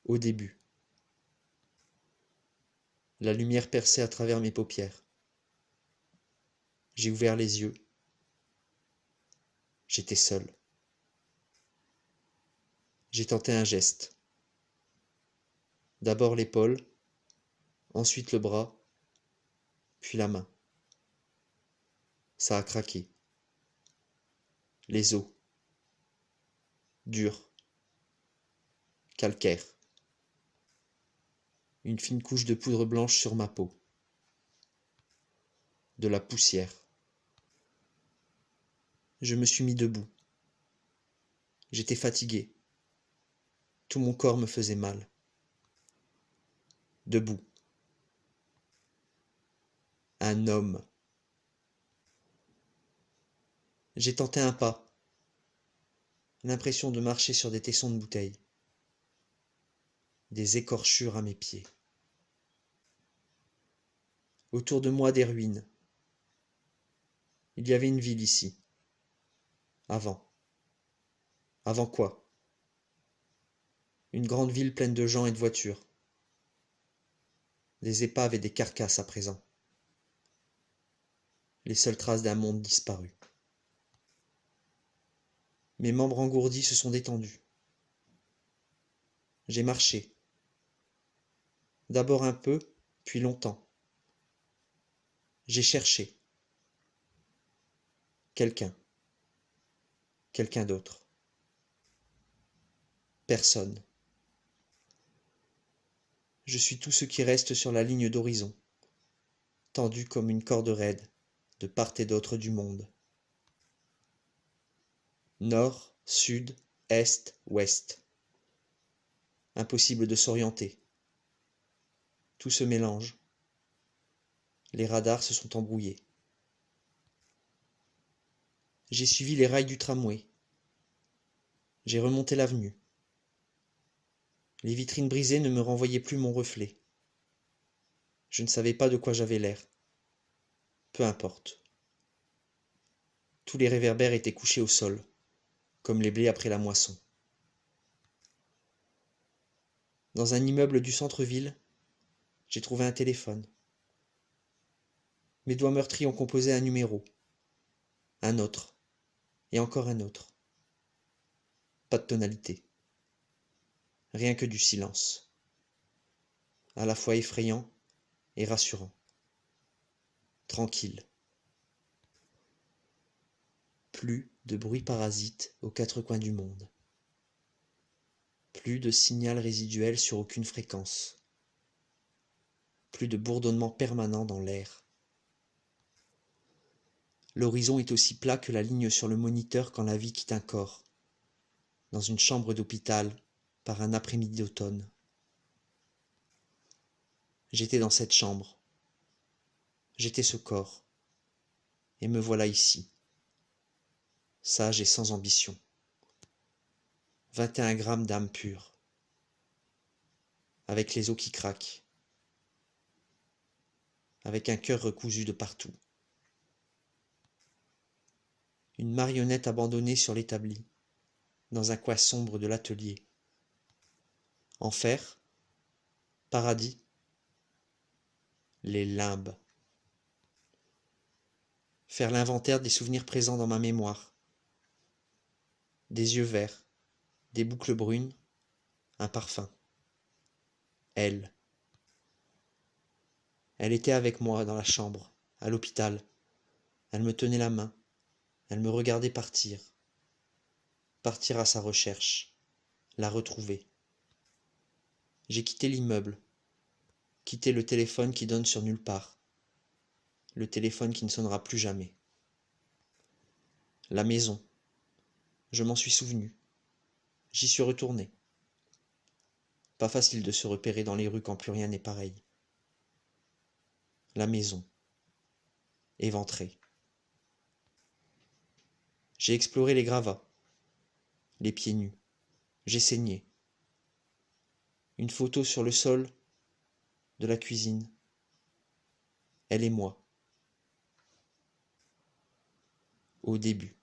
Au début. La lumière perçait à travers mes paupières. J'ai ouvert les yeux. J'étais seul. J'ai tenté un geste. D'abord l'épaule, ensuite le bras, puis la main. Ça a craqué. Les os. Durs. Calcaire. Une fine couche de poudre blanche sur ma peau. De la poussière. Je me suis mis debout. J'étais fatigué. Tout mon corps me faisait mal. Debout. Un homme. J'ai tenté un pas. L'impression de marcher sur des tessons de bouteille. Des écorchures à mes pieds. Autour de moi des ruines. Il y avait une ville ici. Avant. Avant quoi? Une grande ville pleine de gens et de voitures. Des épaves et des carcasses à présent. Les seules traces d'un monde disparu. Mes membres engourdis se sont détendus. J'ai marché. D'abord un peu, puis longtemps. J'ai cherché. Quelqu'un. Quelqu'un d'autre. Personne. Je suis tout ce qui reste sur la ligne d'horizon, tendu comme une corde raide, de part et d'autre du monde. Nord, sud, est, ouest. Impossible de s'orienter. Tout se mélange. Les radars se sont embrouillés. J'ai suivi les rails du tramway. J'ai remonté l'avenue. Les vitrines brisées ne me renvoyaient plus mon reflet. Je ne savais pas de quoi j'avais l'air. Peu importe. Tous les réverbères étaient couchés au sol, comme les blés après la moisson. Dans un immeuble du centre-ville, j'ai trouvé un téléphone. Mes doigts meurtris ont composé un numéro, un autre, et encore un autre. Pas de tonalité. Rien que du silence. À la fois effrayant et rassurant. Tranquille. Plus de bruit parasite aux quatre coins du monde. Plus de signal résiduel sur aucune fréquence. Plus de bourdonnement permanent dans l'air. L'horizon est aussi plat que la ligne sur le moniteur quand la vie quitte un corps. Dans une chambre d'hôpital, par un après-midi d'automne. J'étais dans cette chambre. J'étais ce corps. Et me voilà ici. Sage et sans ambition. 21 grammes d'âme pure. Avec les os qui craquent. Avec un cœur recousu de partout. Une marionnette abandonnée sur l'établi, dans un coin sombre de l'atelier. Enfer, paradis, les limbes. Faire l'inventaire des souvenirs présents dans ma mémoire. Des yeux verts, des boucles brunes, un parfum. Elle. Elle était avec moi dans la chambre, à l'hôpital. Elle me tenait la main. Elle me regardait partir. Partir à sa recherche. La retrouver. J'ai quitté l'immeuble. Quitté le téléphone qui donne sur nulle part. Le téléphone qui ne sonnera plus jamais. La maison. Je m'en suis souvenu. J'y suis retourné. Pas facile de se repérer dans les rues quand plus rien n'est pareil. La maison. Éventrée. J'ai exploré les gravats. Les pieds nus. J'ai saigné. Une photo sur le sol de la cuisine. Elle et moi. Au début.